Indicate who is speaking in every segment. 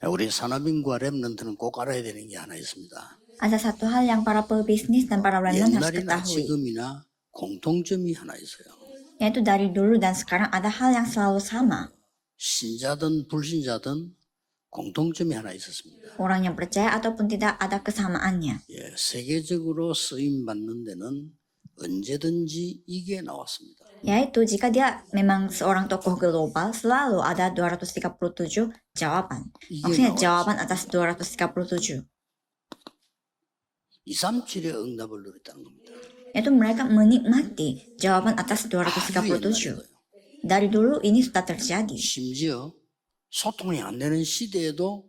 Speaker 1: 우리 산업인과 랩런트는 꼭 알아야 되는 게 하나 있습니다.
Speaker 2: Ada satu hal yang para pebisnis dan para remnant harus
Speaker 1: 옛날이나
Speaker 2: ketahui,
Speaker 1: 지금이나 공통점이 하나 있어요.
Speaker 2: yaitu dari dulu dan sekarang ada hal yang selalu sama.
Speaker 1: 신자든 불신자든 공통점이 하나 있었습니다.
Speaker 2: Orang yang percaya ataupun tidak ada kesamaannya.
Speaker 1: 예, 세계적으로 쓰임 받는 데는 언제든지 이게 나왔습니다.
Speaker 2: Yaitu jika dia memang seorang tokoh global, selalu ada 237 jawaban. Maksudnya jawaban atas 237.
Speaker 1: 237의 응답을 누렸다는 겁니다.
Speaker 2: Yaitu mereka menikmati jawaban atas 237. Dari dulu ini sudah terjadi.
Speaker 1: 심지어 소통이 안 되는 시대에도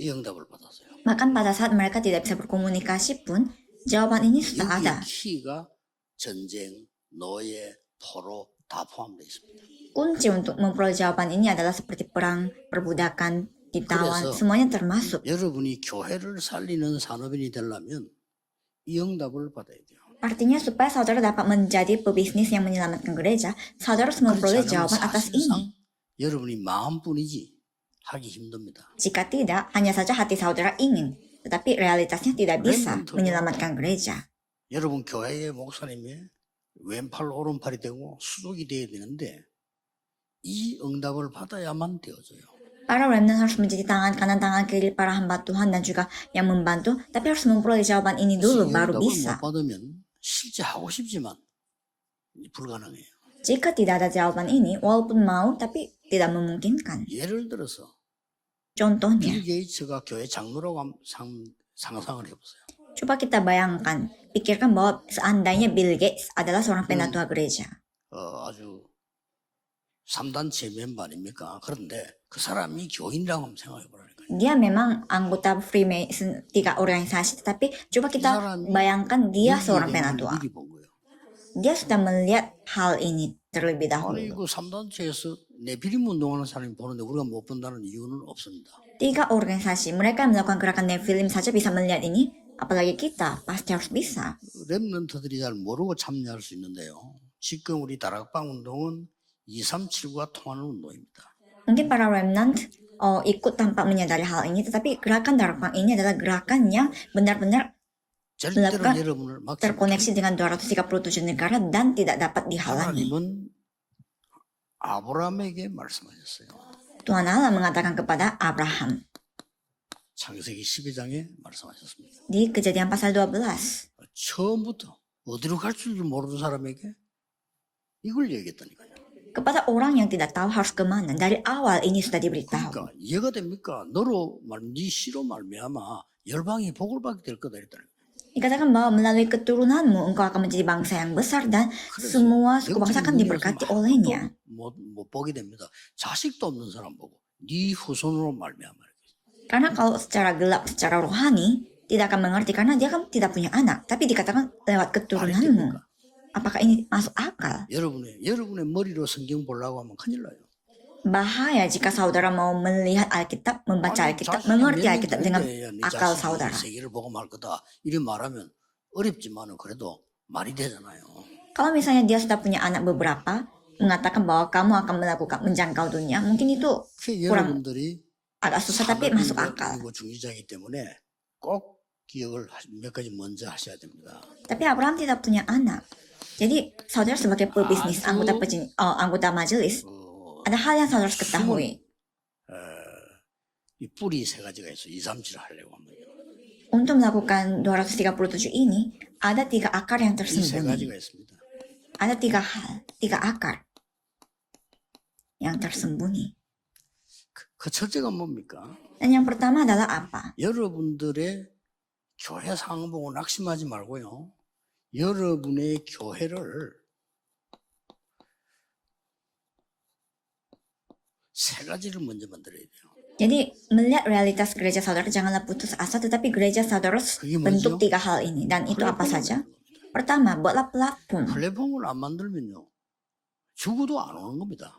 Speaker 1: 이 응답을 받았어요.
Speaker 2: Bahkan pada saat mereka tidak bisa berkomunikasi pun, jawaban ini sudah ada.
Speaker 1: 여기 키가 전쟁, 노예, 포로 다 포함되어 있습니다.
Speaker 2: Kunci untuk memperoleh jawaban ini adalah seperti perang, perbudakan, ditawan, semuanya termasuk.
Speaker 1: 여러분이 교회를 살리는 산업인이 되려면 이 응답을 받아야 돼요.
Speaker 2: Artinya supaya saudara dapat menjadi pebisnis yang menyelamatkan gereja, saudara harus memperoleh jawaban atas ini.
Speaker 1: 여러분이 마음뿐이지 하기 힘듭니다.
Speaker 2: Jika tidak, hanya saja hati saudara ingin, tetapi realitasnya tidak bisa menyelamatkan gereja.
Speaker 1: 여러분 교회의 목사님이 왼팔 오른팔이 되고 수족이 돼야 되는데 이 응답을 받아야만 되어져요.
Speaker 2: Para remnant harus menjadi tangan kanan tangan kiri para hamba Tuhan dan juga yang membantu, tapi harus memperoleh jawaban ini dulu baru bisa.
Speaker 1: 못 받으면 실제 하고 싶지만 불가능해요.
Speaker 2: Jika tidak ada jawaban ini, walaupun mau tapi tidak memungkinkan.
Speaker 1: 예를 들어서
Speaker 2: Contohnya,
Speaker 1: 빌 게이츠가 교회 장로라고 상상을 해보세요.
Speaker 2: coba kita bayangkan, pikirkan bahwa seandainya Bill Gates adalah seorang penatua gereja.
Speaker 1: 아주 3단체 멤버 아닙니까? 그런데 그 사람이 교인이라고 한번 생각해보라니까요.
Speaker 2: Dia memang anggota Freemason 3 organisasi, tetapi coba kita bayangkan dia seorang penatua. Dia sudah melihat hal ini terlebih dahulu.
Speaker 1: 아니 그 3단체에서 네피림 운동하는 사람이 보는데 우리가 못 본다는 이유는 없습니다.
Speaker 2: 3 organisasi, mereka yang melakukan gerakan Nephilim saja bisa melihat ini, apalagi kita, pasti harus bisa.
Speaker 1: 랩런트들이 잘 모르고 참여할 수 있는데요. 지금 우리 다락방 운동은 237과 통하는 운동입니다.
Speaker 2: Mungkin para remnant ikut tanpa menyadari hal ini, tetapi gerakan darakpang ini adalah gerakan yang benar-benar
Speaker 1: 절대로 여러분을 막지
Speaker 2: terkoneksi dengan 237 negara dan tidak dapat dihalangi.
Speaker 1: 하나님은 아브라함에게 말씀하셨어요.
Speaker 2: Tuhan Allah mengatakan kepada Abraham
Speaker 1: 창세기 12장에 말씀하셨습니다.
Speaker 2: di Kejadian pasal 12.
Speaker 1: 처음부터 어디로 갈 줄을 모르는 사람에게 이걸 얘기했다니까요.
Speaker 2: Kepada orang yang tidak tahu harus kemana, dari awal ini sudah diberitahu.
Speaker 1: 그러니까 이해가 됩니까? 너로 네 씨로 말미암아 열방이 복을 받게 될 거다 이랬다는 거예요.
Speaker 2: Dikatakan bahwa melalui keturunanmu engkau akan menjadi bangsa yang besar dan semua suku bangsa akan diberkati olehnya.
Speaker 1: 못 보게 됩니다. 자식도 없는 사람 보고 네 후손으로 말미암아.
Speaker 2: Karena kalau secara gelap, secara rohani tidak akan mengerti karena dia kan tidak punya anak, tapi dikatakan lewat keturunanmu. Apakah ini masuk akal?
Speaker 1: 여러분의 머리로 성경 보려고 하면 큰일 나요.
Speaker 2: Bahaya jika saudara mau melihat Alkitab, membaca Alkitab, mengerti Alkitab dengan akal saudara.
Speaker 1: 세계를 보고 말 거다. 이렇게 말하면 어렵지만은 그래도 말이 되잖아요.
Speaker 2: Kalau misalnya dia sudah punya anak beberapa, mengatakan bahwa kamu akan melakukan menjangkau dunia, mungkin itu kurang agak susah tapi masuk akal.
Speaker 1: 중지자이기 때문에 꼭 기억을 몇 가지 먼저 하셔야 됩니다.
Speaker 2: Tapi Abraham tidak punya anak. Jadi saudara sebagai pebisnis, anggota majelis, ada hal yang saudara harus ketahui.
Speaker 1: 이 뿌리 세 가지가 있어. 237 하려고 합니다.
Speaker 2: Untuk melakukan 237 ini, ada 3 akar yang
Speaker 1: 이 세
Speaker 2: tersembunyi.
Speaker 1: 가지가 있습니다.
Speaker 2: Ada 3 hal, 3 akar yang tersembunyi.
Speaker 1: 그 첫째가 뭡니까?
Speaker 2: Dan yang pertama adalah apa?
Speaker 1: 여러분들의 교회 상황 보고 낙심하지 말고요. 여러분의 교회를 세 가지를 먼저 만들어야 돼요.
Speaker 2: Jadi melihat realitas gereja saudara janganlah putus asa, tetapi gereja saudara harus bentuk 3 hal ini. Dan itu apa saja? Pertama, buatlah platform.
Speaker 1: 플랫폼을 안 만들면요. 죽어도 안 오는 겁니다.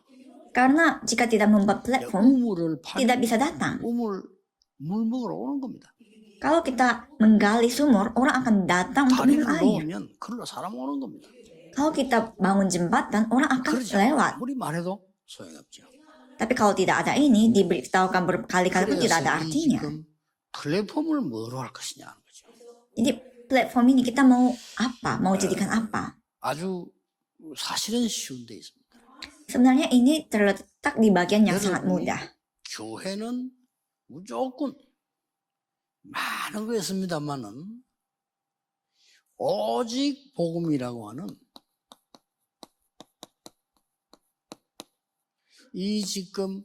Speaker 2: Karena jika tidak membuat platform,
Speaker 1: 우물을
Speaker 2: tidak bisa datang.
Speaker 1: 물 먹으러 오는 겁니다.
Speaker 2: Kalau kita menggali sumur, orang akan datang untuk minum
Speaker 1: 다리를
Speaker 2: air.
Speaker 1: 놓으면 그걸로 사람 오는 겁니다.
Speaker 2: Kalau kita bangun jembatan, orang akan lewat.
Speaker 1: 아무리 말해도 소용이 없죠.
Speaker 2: Tapi kalau tidak ada ini, diberitahukan berkali-kali pun tidak ada
Speaker 1: 그래서 이
Speaker 2: artinya.
Speaker 1: 지금 플랫폼을 뭐로 할 것이냐 하는 거죠.
Speaker 2: Jadi platform ini kita mau apa? Mau jadikan apa?
Speaker 1: 아주 사실은 쉬운 데 있습니다.
Speaker 2: Sebenarnya ini terletak di bagian yang sangat mudah.
Speaker 1: 교회는 무조건 많은 거 있습니다만은 오직 복음이라고 하는 이 지금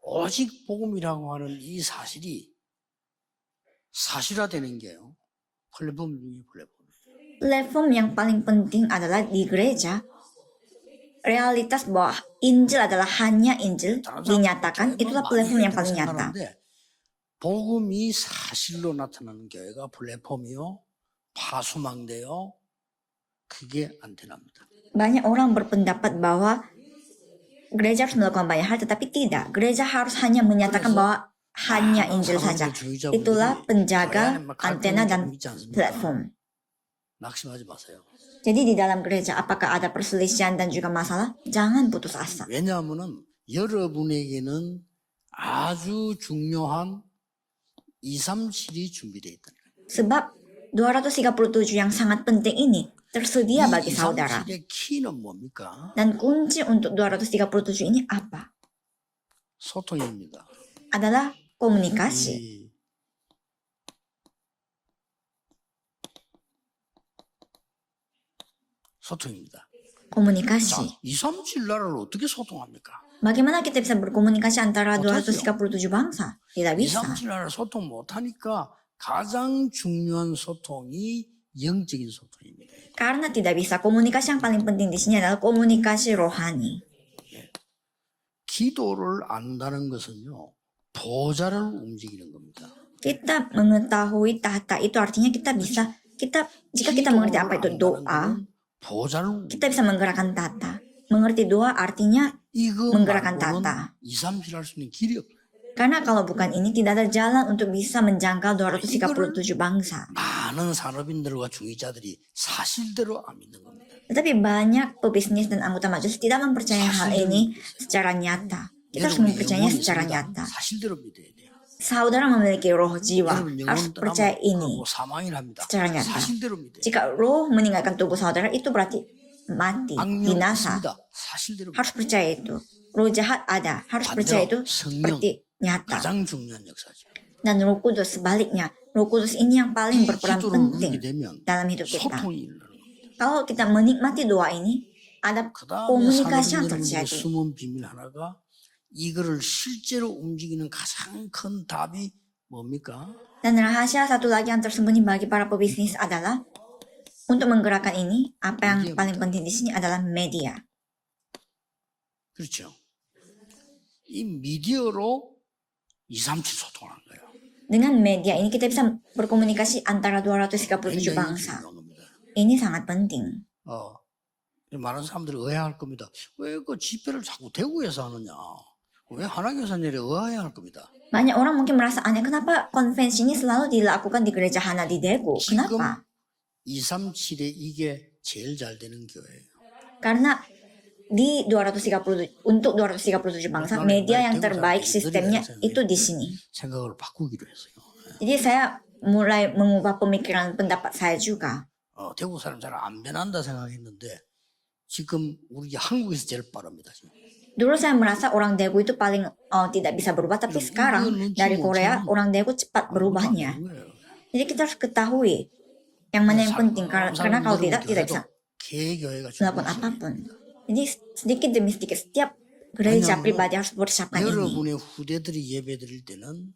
Speaker 1: 오직 복음이라고 하는 이 사실이 사실화되는 게요. 플랫폼 중에 플랫폼.
Speaker 2: Platform yang paling penting adalah di gereja. Realitas bahwa Injil adalah hanya Injil dinyatakan, itulah platform yang paling nyata.
Speaker 1: 복음이 사실로 나타나는 교회가 플랫폼이요, 파수망대요, 그게 안테나입니다.
Speaker 2: Banyak orang berpendapat bahwa gereja harus melakukan banyak hal, tetapi tidak. Gereja harus hanya menyatakan bahwa hanya Injil saja. Itulah penjaga antena dan platform.
Speaker 1: 낙심하지 마세요.
Speaker 2: Jadi di dalam gereja apakah ada perselisihan dan juga masalah? Jangan putus asa.
Speaker 1: 왜냐하면은 여러분에게는 아주 중요한 237이 준비되어 있다는 거예요.
Speaker 2: Sebab 237 yang sangat penting ini tersedia bagi saudara.
Speaker 1: 237의 키는 뭡니까?
Speaker 2: Dan kunci untuk 237 ini apa?
Speaker 1: 소통입니다.
Speaker 2: Adalah komunikasi.
Speaker 1: 소통입니다.
Speaker 2: Komunikasi.
Speaker 1: 237 나라를 어떻게 소통합니까?
Speaker 2: Bagaimana kita bisa berkomunikasi antara 237 bangsa? Tidak bisa.
Speaker 1: 237 나라 소통 못하니까 가장 중요한 소통이 영적인 소통입니다.
Speaker 2: Karena tidak bisa. Komunikasi yang paling penting di sini adalah komunikasi rohani.
Speaker 1: 기도를 안다는 것은요, 보좌를 움직이는 겁니다.
Speaker 2: Kita mengetahui tahta itu artinya kita bisa, jika kita mengerti apa itu doa,
Speaker 1: 보좌를
Speaker 2: kita bisa menggerakkan tahta. Mengerti doa artinya menggerakkan tahta.
Speaker 1: 237 할 수 있는 길이 없어요.
Speaker 2: Karena kalau bukan ini tidak ada jalan untuk bisa menjangkau 237 bangsa.
Speaker 1: 많은 산업인들과 중위자들이 사실대로 안 믿는 겁니다.
Speaker 2: Tetapi banyak pebisnis dan anggota majelis tidak mempercayai hal ini secara nyata. Kita harus mempercayainya secara nyata.
Speaker 1: 사실대로 믿어야 돼요.
Speaker 2: Saudara memiliki roh jiwa,
Speaker 1: 여러분
Speaker 2: harus
Speaker 1: 영혼
Speaker 2: percaya ini
Speaker 1: 떠나면 사망이랍니다.
Speaker 2: secara nyata.
Speaker 1: 사실대로 믿어요.
Speaker 2: Jika roh meninggalkan tubuh saudara itu berarti mati,
Speaker 1: 악령
Speaker 2: binasa.
Speaker 1: 있습니다. 사실대로
Speaker 2: Harus percaya itu. Roh jahat ada, harus percaya itu seperti nyata.
Speaker 1: 가장 중요한 역사죠.
Speaker 2: Dan Roh Kudus sebaliknya, Roh Kudus ini yang paling berperan
Speaker 1: 기도를
Speaker 2: penting
Speaker 1: 누리게 되면
Speaker 2: dalam hidup kita.
Speaker 1: 소통이 일어나는 겁니다.
Speaker 2: Kalau kita menikmati doa ini, ada
Speaker 1: 그다음에
Speaker 2: komunikasi yang
Speaker 1: 산업인 여러분들의
Speaker 2: terjadi.
Speaker 1: 숨은 비밀 하나가 이거를 실제로 움직이는 가장 큰 답이 뭡니까?
Speaker 2: Dan rahasia satu lagi yang tersembunyi bagi para pebisnis adalah untuk menggerakkan ini, apa yang paling penting di sini adalah media.
Speaker 1: 그렇죠. 이 미디어로 237 소통하는 거예요.
Speaker 2: Dengan media ini kita bisa berkomunikasi antara 237
Speaker 1: 굉장히
Speaker 2: bangsa.
Speaker 1: 중요한 겁니다.
Speaker 2: Ini sangat penting.
Speaker 1: 많은 사람들이 의아할 겁니다. 왜 그 집회를 자꾸 대구에서 하느냐? 왜 하나교사님이 의아해할 겁니다.
Speaker 2: Banyak orang mungkin merasa aneh, kenapa konvensi ini selalu dilakukan di gereja Hana di Daegu?
Speaker 1: 지금
Speaker 2: Kenapa?
Speaker 1: 237에 이게 제일 잘 되는 교회예요.
Speaker 2: Karena di 230 untuk 237 bangsa, media yang terbaik sistemnya itu di sini.
Speaker 1: 생각을 바꾸기로 했어요.
Speaker 2: Jadi saya mulai mengubah pemikiran pendapat saya juga.
Speaker 1: 대구 사람 잘 안 변한다 생각했는데 지금 우리 한국에서 제일 빠릅니다. 지금.
Speaker 2: Dulu saya merasa orang Daegu itu paling tidak bisa berubah, tapi sekarang dari Korea orang Daegu cepat berubahnya. Jadi kita harus ketahui yang mana yang penting, karena kalau tidak bisa melakukan apapun. Jadi sedikit demi sedikit setiap gereja pribadi harus bersiapkan ini.
Speaker 1: 여러분의 후대들이 예배 드릴 때는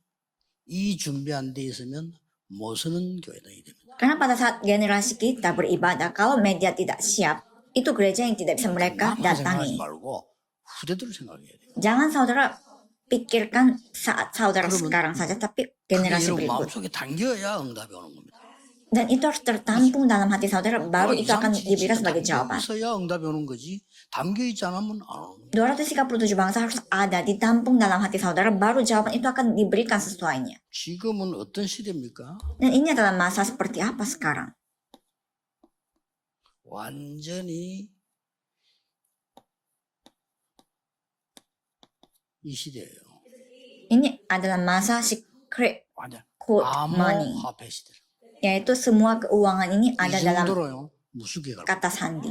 Speaker 1: 이 준비 안 돼 있으면 못 서는 교회다 이 됩니다.
Speaker 2: Karena pada saat generasi kita beribadah, kalau media tidak siap, itu gereja yang tidak bisa mereka datangi.
Speaker 1: 후대들을 생각해야 돼요.
Speaker 2: Jangan saudara pikirkan saat saudara sekarang saja, tapi generasi
Speaker 1: 여러분
Speaker 2: berikut.
Speaker 1: 마음속에 담겨야 응답이 오는 겁니다.
Speaker 2: Dan itu harus tertampung dalam hati saudara, baru itu akan diberikan sebagai jawaban.
Speaker 1: 있어야 응답이 오는 거지. 담겨 있지 않으면 안 오는 거예요.
Speaker 2: 237 bangsa harus ada, ditampung dalam hati saudara, baru jawaban itu akan diberikan sesuainya.
Speaker 1: 지금은 어떤 시대입니까?
Speaker 2: Dan ini adalah masa seperti apa sekarang?
Speaker 1: 완전히 이 시대예요.
Speaker 2: Ini adalah masa secret
Speaker 1: 완전
Speaker 2: code money,
Speaker 1: 암호화폐 시대.
Speaker 2: yaitu semua keuangan ini
Speaker 1: 이
Speaker 2: ada dalam
Speaker 1: 정도로요. 무수개 갈 거예요.
Speaker 2: kata sandi.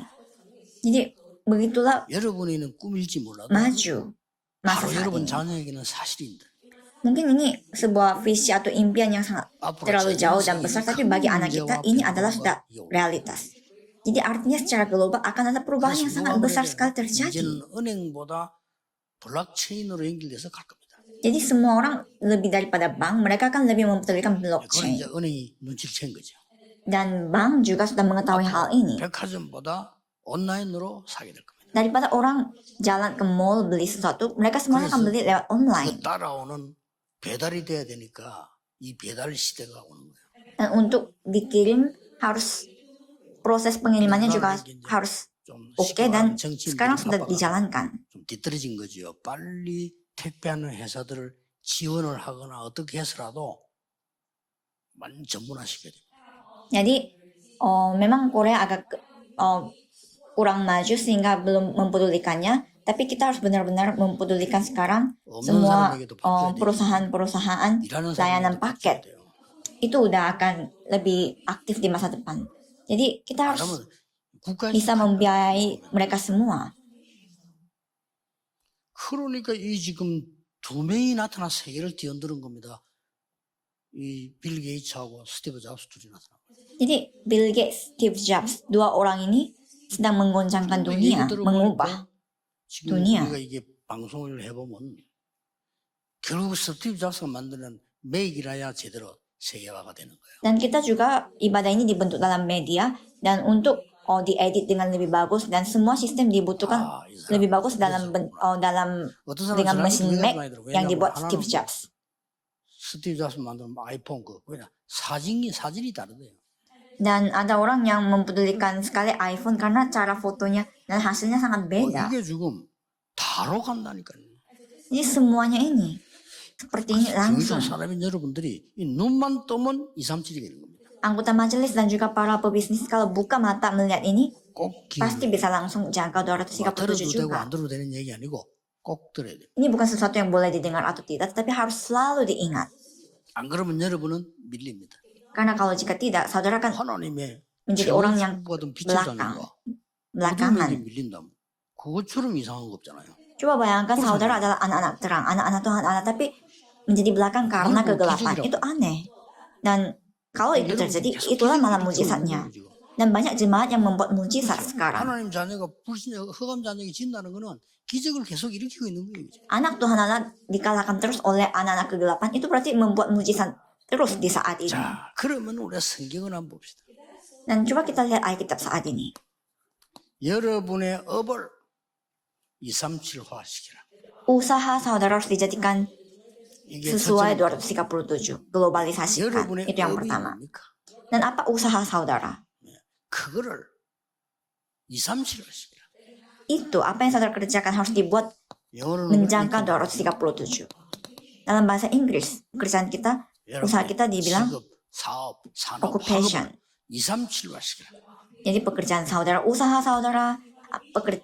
Speaker 2: Jadi begitulah
Speaker 1: 여러분에는 꿈일지 몰라도
Speaker 2: maju masa
Speaker 1: 바로
Speaker 2: saat
Speaker 1: 여러분
Speaker 2: ini.
Speaker 1: 자녀에게는 사실입니다.
Speaker 2: Mungkin ini sebuah visi atau impian yang sangat terlalu jauh dan besar, tapi bagi anak kita ini adalah sudah realitas. Jadi artinya secara global akan ada perubahan yang sangat besar sekali terjadi.
Speaker 1: 이제는 은행보다 블록체인으로 연결돼서 갈 겁니다.
Speaker 2: Jadi semua orang lebih daripada bank, mereka akan lebih mempedulikan
Speaker 1: 그건
Speaker 2: blockchain.
Speaker 1: 이제 은행이 눈치를 챈 거죠.
Speaker 2: Dan bank juga sudah mengetahui hal ini.
Speaker 1: 백화점보다 온라인으로 사게 될 겁니다.
Speaker 2: Daripada orang jalan ke mall beli sesuatu, mereka semuanya akan beli lewat online.
Speaker 1: 그 따라오는 배달이 돼야 되니까 이 배달 시대가 오는 거예요.
Speaker 2: Dan untuk dikirim harus proses pengirimannya juga harus
Speaker 1: 좀
Speaker 2: oke dan
Speaker 1: 정치인들이
Speaker 2: sekarang sudah
Speaker 1: 바빠가
Speaker 2: dijalankan.
Speaker 1: 좀 뒤떨어진 거죠. 빨리 택배하는 회사들을 지원을 하거나 어떻게 해서라도 완전 전문화시켜야 돼요.
Speaker 2: Jadi memang Korea agak kurang maju sehingga belum mempedulikannya. Tapi kita harus benar-benar mempedulikan sekarang semua perusahaan-perusahaan
Speaker 1: 일하는
Speaker 2: layanan
Speaker 1: 사람들도
Speaker 2: paket.
Speaker 1: 바뀌어야 돼요.
Speaker 2: Itu udah akan lebih aktif di masa depan. Jadi kita harus
Speaker 1: 그러면 국가에서
Speaker 2: bisa membiayai mereka semua.
Speaker 1: 그러니까 이 지금 두 명이 나타나 세계를 뒤흔드는 겁니다. 이 빌 게이츠하고 스티브 잡스 둘이 나타나.
Speaker 2: Jadi Bill Gates, Steve Jobs, dua orang ini sedang menggoncangkan dunia, mengubah
Speaker 1: 지금
Speaker 2: dunia.
Speaker 1: 우리가 이게 방송을 해보면 결국 스티브 잡스가 만드는 맥이라야 제대로 세계화가 되는 거예요.
Speaker 2: Dan kita juga ibadah ini dibentuk dalam media dan untuk diedit dengan lebih bagus dan semua sistem dibutuhkan
Speaker 1: 이 사람
Speaker 2: lebih bagus dalam
Speaker 1: 어떤 사람은
Speaker 2: dengan
Speaker 1: 저랑
Speaker 2: mesin
Speaker 1: 비교가
Speaker 2: Mac
Speaker 1: 많이 들어요.
Speaker 2: yang
Speaker 1: 왜냐하면
Speaker 2: dibuat
Speaker 1: 하나는
Speaker 2: Steve Jobs.
Speaker 1: 스티브 잡스 만든 아이폰 그 뭐냐 사진이 다르대요.
Speaker 2: Dan ada orang yang mempedulikan sekali iPhone karena cara fotonya dan hasilnya sangat beda.
Speaker 1: 이게 지금 다로 간다니까요.
Speaker 2: Jadi semuanya ini seperti ini langsung.
Speaker 1: 경제 사람인 여러분들이 이 눈만 뜨면 237이 되는 겁니다.
Speaker 2: Anggota majelis dan juga para pebisnis kalau buka mata melihat ini
Speaker 1: 꼭
Speaker 2: pasti bisa langsung jangkau 237
Speaker 1: 들어도 되고
Speaker 2: juga.
Speaker 1: 안 들어도 되는 얘기 아니고 꼭 들어야 돼요.
Speaker 2: Ini bukan sesuatu yang boleh didengar atau tidak, tetapi harus selalu diingat.
Speaker 1: 안 그러면 여러분은 밀립니다.
Speaker 2: Karena kalau jika tidak, saudara kan
Speaker 1: 하나님의
Speaker 2: menjadi orang yang
Speaker 1: 받은 빛의
Speaker 2: belakang,
Speaker 1: 자녀가
Speaker 2: belakangan.
Speaker 1: 어둠에게 밀린다면 그것처럼 이상한 거 없잖아요.
Speaker 2: Coba bayangkan saudara adalah anak-anak terang, anak-anak Tuhan Allah, tapi menjadi belakang karena kegelapan. Itu aneh. Dan kalau itu terjadi, itulah malah mujizatnya. Dan banyak jemaat yang membuat mujizat sekarang.
Speaker 1: 하나님 자녀가 흑암 자녀에게 진다는 거는 기적을 계속 일으키고 있는 거예요.
Speaker 2: Anak Tuhan Allah dikalahkan terus oleh anak-anak kegelapan, itu berarti membuat mujizat terus di saat ini.
Speaker 1: 자, 그러면 우리가 성경을 한번 봅시다.
Speaker 2: Dan coba kita lihat Alkitab saat ini.
Speaker 1: 여러분의 업을 237화 시키라.
Speaker 2: Usaha saudara harus dijadikan
Speaker 1: 이게
Speaker 2: sesuai
Speaker 1: 첫째입니다.
Speaker 2: 237, globalisasikan.
Speaker 1: 여러분의
Speaker 2: Itu yang
Speaker 1: 업이
Speaker 2: pertama.
Speaker 1: 뭡니까?
Speaker 2: Dan apa usaha saudara?
Speaker 1: 그거를 237화 시키라.
Speaker 2: Itu apa yang saudara kerjakan harus dibuat
Speaker 1: 영어로는
Speaker 2: menjangkau 237. Dalam bahasa Inggris, pekerjaan kita, usaha kita dibilang
Speaker 1: 직업, 사업, 산업,
Speaker 2: occupation.
Speaker 1: 학업 237화 시키라.
Speaker 2: Jadi pekerjaan saudara, usaha saudara,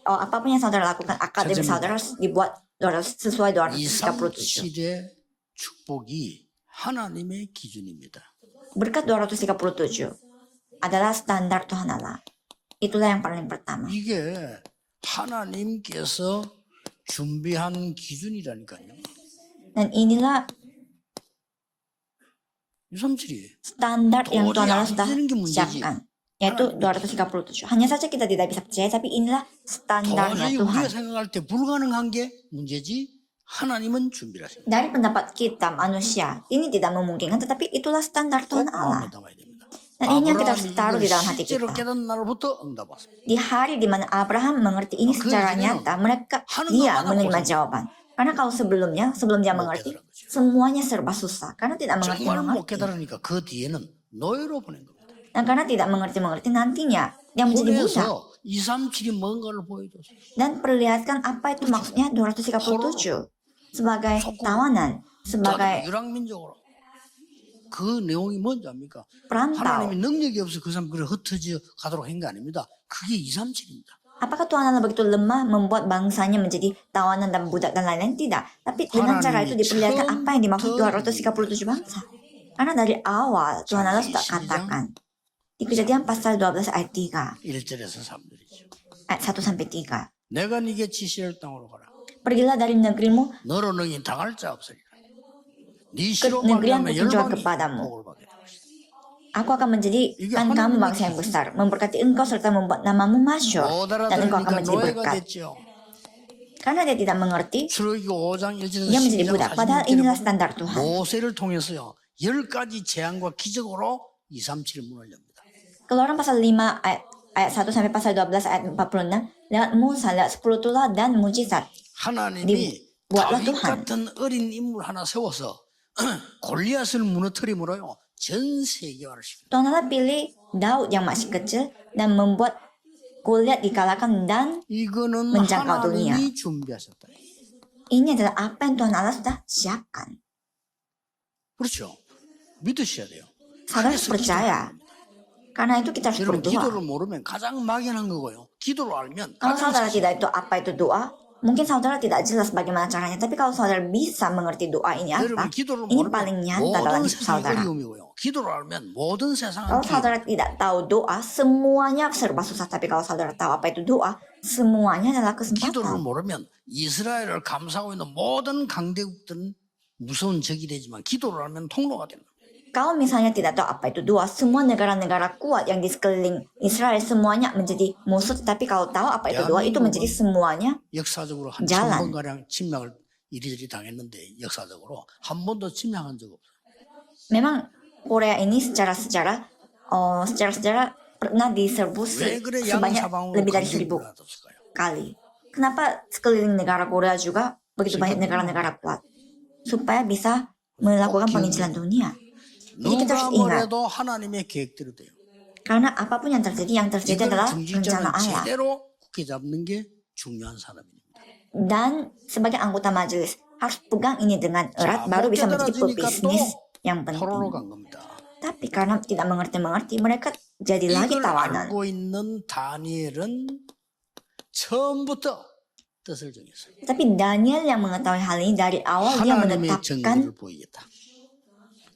Speaker 2: apapun yang saudara lakukan, akademi saudara harus dibuat sesuai 237.
Speaker 1: 237의 축복이 하나님의 기준입니다.
Speaker 2: Berkat 237 adalah standar Tuhan Allah. Itulah yang paling pertama.
Speaker 1: 이게 하나님께서 준비한 기준이라니까요.
Speaker 2: Dan inilah
Speaker 1: 237이에요.
Speaker 2: standar yang Tuhan Allah
Speaker 1: 도저히
Speaker 2: sudah
Speaker 1: 안 되는 게 문제지.
Speaker 2: siapkan. Yaitu 237. Hanya saja kita tidak bisa percaya, tapi inilah standarnya
Speaker 1: 도저히
Speaker 2: Tuhan.
Speaker 1: 우리가 생각할 때 불가능한 게 문제지 하나님은 준비를 하세요.
Speaker 2: Dari pendapat kita manusia, ini tidak memungkinkan, tetapi itulah standar
Speaker 1: 꼭
Speaker 2: Tuhan Allah.
Speaker 1: 마음에 담아야 됩니다.
Speaker 2: Dan ini yang kita harus
Speaker 1: 아브라함이
Speaker 2: taruh di
Speaker 1: 이걸
Speaker 2: dalam hati
Speaker 1: 실제로
Speaker 2: kita.
Speaker 1: 깨닫는 날부터 응답 왔어요.
Speaker 2: Di hari di mana Abraham mengerti ini secara nyata, dia menerima jawaban. Karena kalau sebelum dia mengerti, semuanya serba susah. Karena tidak
Speaker 1: 정말 못
Speaker 2: mengerti.
Speaker 1: 깨달으니까 그 뒤에는 노예로 보낸 겁니다.
Speaker 2: Dan karena tidak mengerti nantinya, dia menjadi budak.
Speaker 1: 그래서 237이 뭔가를 보여줬어요.
Speaker 2: Dan perlihatkan apa itu maksudnya 237. Sebagai tawanan, sebagai
Speaker 1: 유랑민족으로. 그 내용이 뭔지 압니까?
Speaker 2: perantau.
Speaker 1: 하나님이 능력이 없어 그 사람 그걸 흩어져 가도록 한 게 아닙니다. 그게 237입니다.
Speaker 2: Apakah Tuhan Allah begitu lemah membuat bangsanya menjadi tawanan dan budak dan lain-lain? Tidak. Tapi dengan cara itu diperlihatkan apa yang dimaksud 237 bangsa. Karena dari awal Tuhan Allah sudah katakan. Di Kejadian pasal 12 ayat 3.
Speaker 1: 1절에서 3절이죠.
Speaker 2: Ayat 1 sampai 3.
Speaker 1: 내가 네게 지시할 땅으로 가라.
Speaker 2: Pergilah dari negerimu
Speaker 1: 너로 능히 당할 자 없으리라. 네
Speaker 2: ke
Speaker 1: 시로
Speaker 2: negeri yang
Speaker 1: 말미암아
Speaker 2: kutunjukkan
Speaker 1: 열방이
Speaker 2: kepadamu.
Speaker 1: 복을 받게 될 것이다.
Speaker 2: Aku akan menjadikan kamu bangsa yang besar, memberkati engkau serta membuat namamu masyhur,
Speaker 1: 못
Speaker 2: dan engkau akan
Speaker 1: 알아들으니까
Speaker 2: menjadi
Speaker 1: 노예가
Speaker 2: berkat.
Speaker 1: 됐죠.
Speaker 2: Karena dia tidak mengerti,
Speaker 1: 출애굽기 5장 1절에서
Speaker 2: dia menjadi
Speaker 1: 12장
Speaker 2: budak. Padahal inilah
Speaker 1: 46절에
Speaker 2: standar Tuhan.
Speaker 1: 모세를 통해서요 10가지 재앙과 기적으로 237 문을 엽니다.
Speaker 2: Keluaran pasal 5 ayat 1 sampai pasal 12 ayat 46, lewat Musa, lewat 10 tulah dan mujizat.
Speaker 1: 하나님이
Speaker 2: buatlah
Speaker 1: 다윗
Speaker 2: Tuhan.
Speaker 1: 같은 어린 인물 하나 세워서 골리앗을 무너뜨림으로요 전 세계화를 시킵니다.
Speaker 2: Tuhan Allah pilih Daud yang masih kecil dan membuat Goliat dikalahkan, dan
Speaker 1: 이거는
Speaker 2: menjangkau dunia.
Speaker 1: 하나님이 준비하셨다.
Speaker 2: ini adalah apa yang Tuhan Allah sudah siapkan.
Speaker 1: 그렇죠. 믿으셔야 돼요.
Speaker 2: Saudara harus percaya. Karena itu kita harus
Speaker 1: 여러분
Speaker 2: berdoa.
Speaker 1: 기도를 모르면 가장 막연한 거고요. 기도를 알면
Speaker 2: Kalau
Speaker 1: 가장
Speaker 2: saudara tidak itu apa itu doa, mungkin saudara tidak jelas bagaimana caranya. Tapi kalau saudara bisa mengerti doa ini apa,
Speaker 1: 여러분 기도를
Speaker 2: ini
Speaker 1: 모르면
Speaker 2: paling nyata dalam
Speaker 1: 모든
Speaker 2: hidup
Speaker 1: 세상의
Speaker 2: saudara.
Speaker 1: 어려움이고요. 기도를 알면 모든 세상은
Speaker 2: Kalau
Speaker 1: 기회.
Speaker 2: saudara tidak tahu doa, semuanya serba susah. Tapi kalau saudara tahu apa itu doa, semuanya adalah
Speaker 1: 기도를
Speaker 2: kesempatan.
Speaker 1: 모르면 이스라엘을 감싸고 있는 모든 강대국들은 무서운 적이 되지만 기도를 알면 통로가 된다.
Speaker 2: Kalau misalnya tidak tahu apa itu doa, semua negara-negara kuat yang di sekeliling Israel semuanya menjadi musuh. Tetapi kalau tahu apa itu doa, itu menjadi semuanya
Speaker 1: 역사적으로 한
Speaker 2: jalan.
Speaker 1: 1000번가량 침략을 이리저리 당했는데 역사적으로 한 번도 침략한 적 없어요.
Speaker 2: Memang Korea ini secara sejarah pernah diserbu
Speaker 1: 왜 그래
Speaker 2: sebanyak
Speaker 1: 양사방으로
Speaker 2: lebih dari
Speaker 1: 강대국을
Speaker 2: 1000
Speaker 1: 놔뒀을까요?
Speaker 2: kali. Kenapa sekeliling negara Korea juga begitu banyak negara-negara kuat? Supaya bisa melakukan penginjilan dunia. Jadi kita
Speaker 1: 누가
Speaker 2: harus ingat,
Speaker 1: 뭐래도 하나님의 계획대로 돼요.
Speaker 2: karena apapun yang terjadi
Speaker 1: 이걸
Speaker 2: adalah rencana
Speaker 1: 중직자는
Speaker 2: Allah.
Speaker 1: 제대로 굳게 잡는 게 중요한 사람입니다.
Speaker 2: Dan sebagai anggota majelis harus pegang ini dengan erat, baru bisa menjadi pebisnis yang penting.
Speaker 1: 포로로 간 겁니다.
Speaker 2: Tapi karena tidak mengerti, mereka jadi lagi
Speaker 1: 이걸
Speaker 2: tawanan.
Speaker 1: 알고 있는 다니엘은 처음부터 뜻을 정했어요.
Speaker 2: Tapi Daniel yang mengetahui hal ini dari awal, dia
Speaker 1: 하나님의
Speaker 2: menetapkan
Speaker 1: 정의를 보이겠다.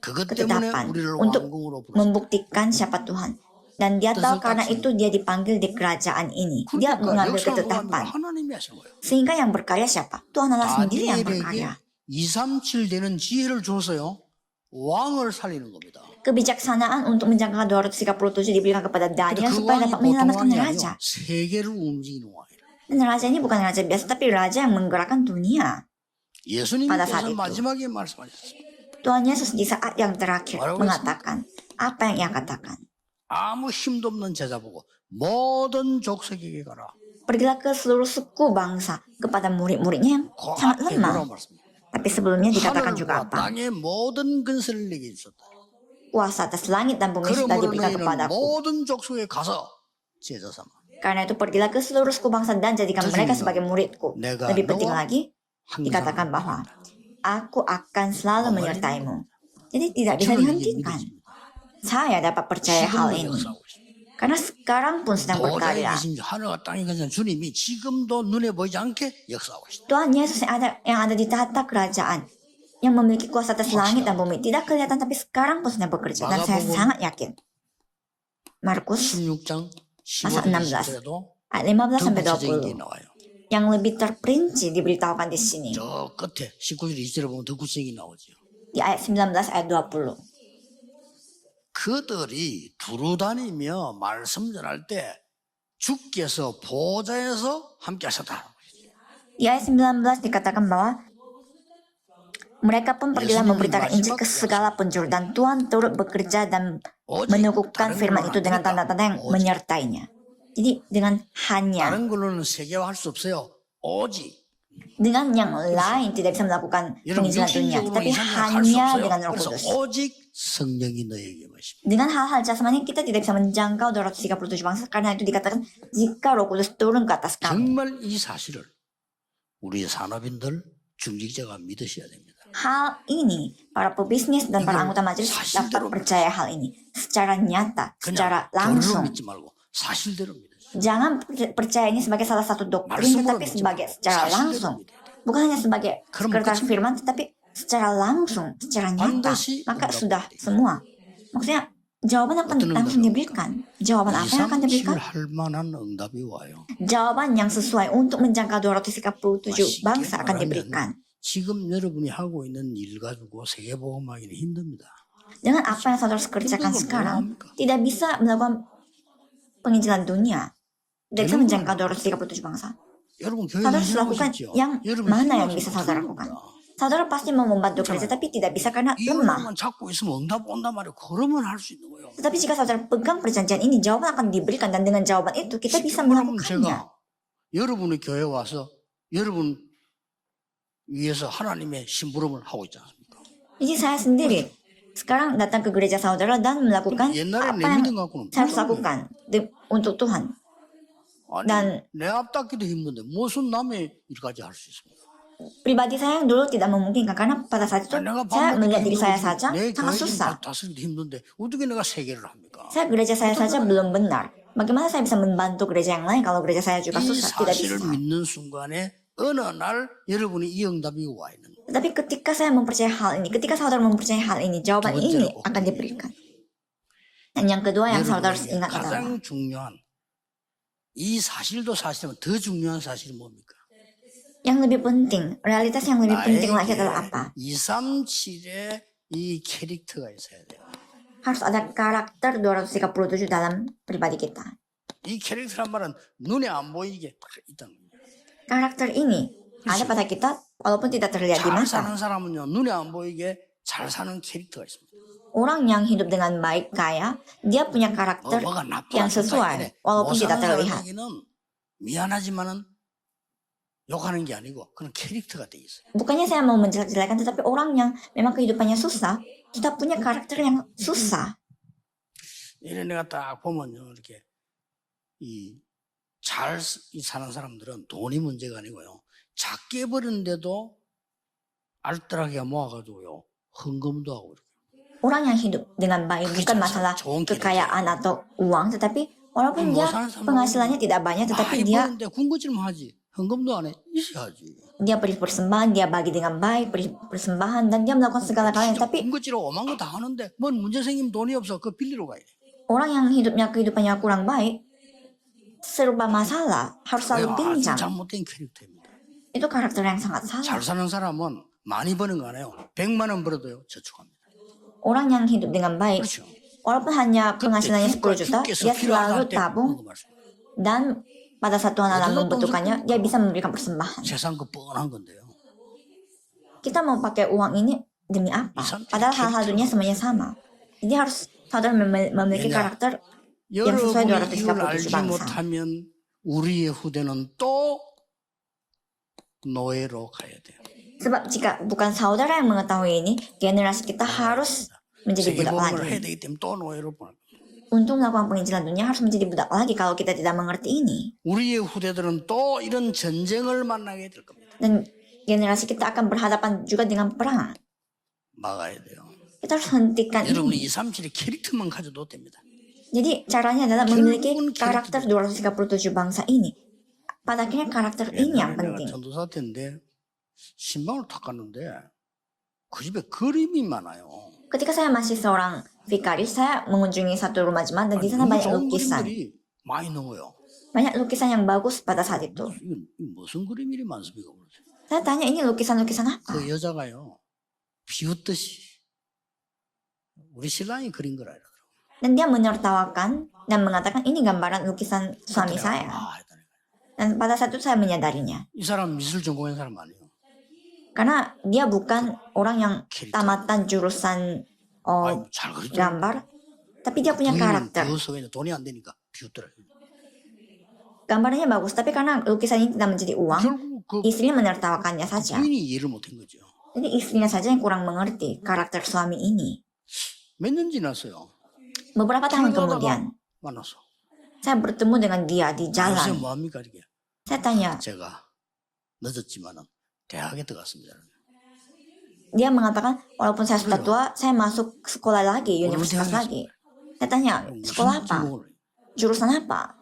Speaker 1: 그것 때문에
Speaker 2: ketetapan
Speaker 1: 우리를
Speaker 2: untuk
Speaker 1: 왕궁으로 부르셨다.
Speaker 2: membuktikan siapa Tuhan. Dan dia tahu karena itu dia dipanggil di kerajaan ini. Dia mengambil ketetapan.
Speaker 1: 하나님이 하신 거예요.
Speaker 2: Sehingga yang berkarya siapa? Tuhan Allah sendiri yang berkarya.
Speaker 1: 다니엘에게 237 되는 지혜를 줘서요. 왕을 살리는 겁니다.
Speaker 2: Kebijaksanaan untuk menjangka 237 diberikan kepada Daniel
Speaker 1: 그
Speaker 2: supaya
Speaker 1: 왕이
Speaker 2: dapat
Speaker 1: 보통
Speaker 2: menyelamatkan
Speaker 1: 왕이
Speaker 2: raja.
Speaker 1: 아니요. 세계를 움직이는 왕이에요.
Speaker 2: Dan raja ini bukan raja biasa, tapi raja yang menggerakkan dunia. pada saat
Speaker 1: 예수님께서
Speaker 2: itu.
Speaker 1: 마지막에 말씀하셨습니다.
Speaker 2: Tuhan Yesus di saat yang terakhir
Speaker 1: 뭐라고
Speaker 2: mengatakan apa yang ia katakan.
Speaker 1: 아무 힘도 없는 제자 보고 모든 족속에게 가라.
Speaker 2: Pergilah ke seluruh suku bangsa kepada murid-muridnya yang
Speaker 1: 그
Speaker 2: sangat
Speaker 1: 앞에
Speaker 2: lemah.
Speaker 1: 뭐라고 말씀합니다.
Speaker 2: Tapi sebelumnya dikatakan juga
Speaker 1: 하늘과
Speaker 2: apa?
Speaker 1: 땅의 모든 근세를 내게 주셨다.
Speaker 2: Kuasa atas langit dan bumi sudah
Speaker 1: 그러므로
Speaker 2: diberikan
Speaker 1: 너희는
Speaker 2: kepadaku.
Speaker 1: 모든 족속에 가서 제자 삼아.
Speaker 2: Karena itu pergilah ke seluruh suku bangsa dan jadikan mereka sebagai muridku.
Speaker 1: 내가
Speaker 2: Lebih penting
Speaker 1: 너와
Speaker 2: lagi, dikatakan bahwa aku akan selalu menyertaimu. Jadi tidak bisa dihentikan. Saya dapat percaya hal
Speaker 1: 지금도
Speaker 2: ini.
Speaker 1: 역사하고 있습니다.
Speaker 2: Karena sekarang pun sedang
Speaker 1: 보좌에
Speaker 2: berkarya.
Speaker 1: 계신 하늘과 땅에 계신 주님이 지금도 눈에 보이지 않게 역사하고 있습니다.
Speaker 2: Tuhan Yesus yang ada di tahta kerajaan, yang memiliki kuasa atas langit dan bumi, tidak kelihatan tapi sekarang pun sedang bekerja. Dan saya sangat yakin. Markus
Speaker 1: 16장
Speaker 2: pasal
Speaker 1: 15, 20절에도
Speaker 2: ayat 15
Speaker 1: 두
Speaker 2: sampai
Speaker 1: 구체적인 게
Speaker 2: 20
Speaker 1: 나와요.
Speaker 2: yang lebih terperinci diberitahukan di sini.
Speaker 1: 저 끝에 19절 20절에 보면 더 구체적이 나오죠.
Speaker 2: Di ayat 19 ayat 20.
Speaker 1: 그들이 두루 다니며 말씀 전할 때 주께서 보좌에서 함께 하셨다.
Speaker 2: Di ayat 19 dikatakan bahwa mereka pun pergilah memberitakan Injil ke segala penjuru dan Tuhan turut bekerja dan meneguhkan firman itu dengan tanda-tanda yang menyertainya. Jadi dengan hanya
Speaker 1: 다른 걸로는 세계화할 수 없어요. 오직
Speaker 2: dengan yang lain tidak bisa melakukan
Speaker 1: 여러분
Speaker 2: penginjilan dunia,
Speaker 1: 육신적으로
Speaker 2: tapi
Speaker 1: 이상하게 할수
Speaker 2: hanya
Speaker 1: 없어요.
Speaker 2: dengan Roh
Speaker 1: 그래서
Speaker 2: Kudus.
Speaker 1: 오직 성령이 너에게 마십니다.
Speaker 2: Dengan hal-hal jasmani kita tidak bisa menjangkau 237 bangsa, karena itu dikatakan jika Roh Kudus turun ke atas kamu.
Speaker 1: 정말 이 사실을 우리 산업인들 중직자가 믿으셔야 됩니다.
Speaker 2: Hal ini para pebisnis dan para anggota majelis dapat percaya hal ini secara nyata, secara
Speaker 1: 그냥 결론로
Speaker 2: langsung.
Speaker 1: 믿지 말고 사실대로 믿으세요.
Speaker 2: Jangan percaya ini sebagai salah satu doktrin,
Speaker 1: 말씀으로
Speaker 2: tetapi
Speaker 1: 믿지
Speaker 2: sebagai
Speaker 1: 말고
Speaker 2: secara
Speaker 1: 사실대로
Speaker 2: langsung.
Speaker 1: 믿어야 돼요.
Speaker 2: Bukan hanya sebagai
Speaker 1: 그럼
Speaker 2: sekretaris
Speaker 1: 끝입니다.
Speaker 2: firman, tetapi secara langsung, secara nyata.
Speaker 1: 반드시
Speaker 2: Maka
Speaker 1: 응답을
Speaker 2: sudah
Speaker 1: 드리겠습니다.
Speaker 2: semua. Maksudnya jawaban akan
Speaker 1: 어떤
Speaker 2: langsung
Speaker 1: 응답이
Speaker 2: diberikan. Jawaban apa yang akan
Speaker 1: 237
Speaker 2: diberikan?
Speaker 1: 할 만한 응답이 와요.
Speaker 2: Jawaban yang sesuai untuk menjangkau 237
Speaker 1: 쉽게
Speaker 2: bangsa akan
Speaker 1: 말하면
Speaker 2: diberikan.
Speaker 1: 지금 여러분이 하고 있는 일 가지고 세계복음하기는 힘듭니다.
Speaker 2: Dengan apa yang saudara kerjakan
Speaker 1: 힘든 건
Speaker 2: sekarang,
Speaker 1: 뭐합니까?
Speaker 2: tidak bisa melakukan penginjilan dunia. Tidak bisa
Speaker 1: 되는 거
Speaker 2: menjangkau
Speaker 1: 아닙니까?
Speaker 2: 237 bangsa.
Speaker 1: 여러분 교회
Speaker 2: Saudara harus
Speaker 1: 헌신하고
Speaker 2: lakukan
Speaker 1: 싶죠?
Speaker 2: yang
Speaker 1: 여러분
Speaker 2: mana yang
Speaker 1: 힘나서
Speaker 2: bisa
Speaker 1: 못하는
Speaker 2: saudara lakukan.
Speaker 1: 겁니다.
Speaker 2: Saudara pasti mau membantu gereja, tapi tidak bisa karena
Speaker 1: 이
Speaker 2: lemah.
Speaker 1: 응답만 잡고 있으면 응답 온단 말이에요. 그러면 할 수 있는 거예요.
Speaker 2: Tetapi jika saudara pegang perjanjian ini, jawaban akan diberikan, dan dengan jawaban itu kita bisa
Speaker 1: 쉽게 말하면
Speaker 2: melakukannya.
Speaker 1: 제가 여러분의 교회 와서 여러분 위해서 하나님의 심부름을 하고 있지 않습니까?
Speaker 2: Jadi saya sendiri sekarang datang ke gereja saudara dan melakukan
Speaker 1: 옛날에 내
Speaker 2: apa yang
Speaker 1: 믿음 갖고는
Speaker 2: saya harus
Speaker 1: 불가능해요.
Speaker 2: lakukan untuk Tuhan.
Speaker 1: 아니,
Speaker 2: Dan
Speaker 1: 내 앞닦기도 힘든데 무슨 남의 일까지 할 수 있습니까?
Speaker 2: pribadi saya yang dulu tidak memungkinkan karena pada saat itu
Speaker 1: 내가
Speaker 2: saya melihat diri saya
Speaker 1: 힘들고
Speaker 2: saja
Speaker 1: 내
Speaker 2: sangat
Speaker 1: 교회
Speaker 2: susah.
Speaker 1: 다스리기도 힘든데 어떻게 내가 세계를 합니까?
Speaker 2: Saya gereja saya saja belum benar. Bagaimana saya bisa membantu gereja yang lain kalau gereja saya juga
Speaker 1: 이
Speaker 2: susah? Tidak
Speaker 1: 사실을
Speaker 2: bisa.
Speaker 1: 믿는 순간에 어느 날 여러분이 이 응답이 와 있는 거예요.
Speaker 2: Tetapi ketika saya mempercayai hal ini, ketika saudara mempercayai hal ini, jawaban ini akan diberikan. Dan yang kedua yang saudara harus
Speaker 1: 여러분에게
Speaker 2: ingat adalah
Speaker 1: 가장 중요한 이 사실도 사실이면 더 중요한 사실이 뭡니까?
Speaker 2: yang lebih penting, realitas yang lebih penting lagi adalah apa?
Speaker 1: 237의 이 캐릭터가 있어야 돼요.
Speaker 2: Harus ada karakter 237 dalam pribadi kita.
Speaker 1: 이 캐릭터란 말은 눈에 안 보이게 딱 있다는 거예요.
Speaker 2: Karakter ini ada pada kita walaupun tidak terlihat di
Speaker 1: 잘
Speaker 2: mata.
Speaker 1: 사는 사람은요 눈에 안 보이게 잘 사는 캐릭터가 있습니다.
Speaker 2: Orang yang hidup dengan baik kaya, dia punya karakter
Speaker 1: 뭐가 나쁘다
Speaker 2: yang sesuai walaupun
Speaker 1: 못
Speaker 2: tidak
Speaker 1: 사는
Speaker 2: terlihat.
Speaker 1: 사람에게는 미안하지만은 욕하는 게 아니고 그런 캐릭터가 돼 있어요.
Speaker 2: Bukannya saya mau menjelek-jelekan, tetapi orang yang memang kehidupannya susah, sudah punya karakter yang susah.
Speaker 1: 이래 내가 딱 보면요 이렇게 잘 사는 사람들은 돈이 문제가 아니고요 작게 버리는데도 알뜰하게 모아가지고요 헌금도 하고 이렇게.
Speaker 2: Orang yang hidup dengan baik bukan masalah kekayaan atau uang, tetapi walaupun dia penghasilannya tidak banyak, tetapi
Speaker 1: 많이
Speaker 2: dia
Speaker 1: 버는데 군것질만 하지 헌금도 안 해. 있어야지.
Speaker 2: dia beri persembahan, dia bagi dengan baik, beri persembahan, dan dia melakukan segala galanya. Tapi
Speaker 1: 군것질 오만 거 다 하는데 뭔 문제 생기면 돈이 없어. 그거 빌리러 가야 돼.
Speaker 2: orang yang hidupnya kehidupannya kurang baik, serba masalah, harus selalu
Speaker 1: 아주
Speaker 2: pinjam.
Speaker 1: 잘못된 캐릭터입니다.
Speaker 2: Itu karakter yang sangat
Speaker 1: 잘
Speaker 2: salah.
Speaker 1: 사는 사람은 많이 버는 거 아니에요. 100만 원 벌어도요 저축합니다.
Speaker 2: Orang yang hidup dengan baik,
Speaker 1: 그렇죠.
Speaker 2: walaupun hanya penghasilannya 10 juta,
Speaker 1: 주께서
Speaker 2: dia selalu
Speaker 1: 필요할 때
Speaker 2: tabung,
Speaker 1: 헌금할 수 있어요.
Speaker 2: dan pada satu anak membutuhkannya, dia bisa memberikan persembahan.
Speaker 1: 세상 거 뻔한 건데요.
Speaker 2: Kita mau pakai uang ini demi apa? Padahal hal-hal dunia semuanya sama. Jadi harus saudara memiliki karakter yang sesuai
Speaker 1: 여러분이 이걸
Speaker 2: 237
Speaker 1: 알지
Speaker 2: bangsa.
Speaker 1: 못하면 우리의 후대는 또 노예로 가야 돼요.
Speaker 2: Sebab jika bukan saudara yang mengetahui ini, generasi kita harus menjadi budak
Speaker 1: 세계복음을
Speaker 2: lagi.
Speaker 1: 해야 되기 때문에 또 노예로 보내.
Speaker 2: Untuk melakukan penginjilan dunia harus menjadi budak lagi kalau kita tidak mengerti ini.
Speaker 1: 우리의 후대들은 또 이런 전쟁을 만나게 될 겁니다.
Speaker 2: Dan generasi kita akan berhadapan juga dengan perang.
Speaker 1: 막아야 돼요.
Speaker 2: Kita harus hentikan
Speaker 1: 여러분이
Speaker 2: ini.
Speaker 1: 237의 캐릭터만 가져도 됩니다.
Speaker 2: Jadi caranya adalah memiliki karakter 237 bangsa ini. Pada akhirnya karakter ini yang
Speaker 1: 내가
Speaker 2: penting.
Speaker 1: 전도사 때인데 신방을 탁 갔는데 그 집에 그림이 많아요.
Speaker 2: Ketika saya masih seorang vikaris, saya mengunjungi satu rumah jemaat dan di sana
Speaker 1: 너무
Speaker 2: banyak
Speaker 1: 좋은
Speaker 2: lukisan.
Speaker 1: 그림들이 많이 나와요.
Speaker 2: Banyak lukisan yang bagus pada saat itu.
Speaker 1: 이건 무슨 그림이 많습니까?
Speaker 2: Saya tanya, ini lukisan-lukisan apa?
Speaker 1: 그 여자가요 비웃듯이 우리 신랑이 그린 거라 그러더라고요.
Speaker 2: Dan dia menertawakan dan mengatakan ini gambaran lukisan suami saya.
Speaker 1: 아, 했다니까요.
Speaker 2: Dan pada saat itu saya menyadarinya.
Speaker 1: 이 사람 미술 전공한 사람 아니에요.
Speaker 2: Karena dia bukan orang yang tamatan jurusan
Speaker 1: 아이, 잘 그렸죠.
Speaker 2: gambar, tapi dia punya
Speaker 1: 부인은
Speaker 2: karakter.
Speaker 1: 비웃어 그냥 돈이 안 되니까 비웃더라고요.
Speaker 2: Gambarnya bagus, tapi karena lukisan ini tidak menjadi uang,
Speaker 1: 결국 그
Speaker 2: istrinya menertawakannya saja.
Speaker 1: 부인이 이해를 못한 거죠.
Speaker 2: Jadi istrinya saja yang kurang mengerti karakter suami ini.
Speaker 1: 몇 년 지났어요.
Speaker 2: Beberapa tahun kemudian,
Speaker 1: 만났어.
Speaker 2: saya bertemu dengan dia di
Speaker 1: 요새
Speaker 2: jalan.
Speaker 1: 뭐합니까 이게?
Speaker 2: Saya tanya,
Speaker 1: 제가 늦었지만은 대학에 들어갔습니다.
Speaker 2: dia mengatakan, walaupun saya sudah tua, saya masuk sekolah lagi, universitas lagi. Saya tanya, sekolah apa?
Speaker 1: 전공을 해요?
Speaker 2: Jurusan apa?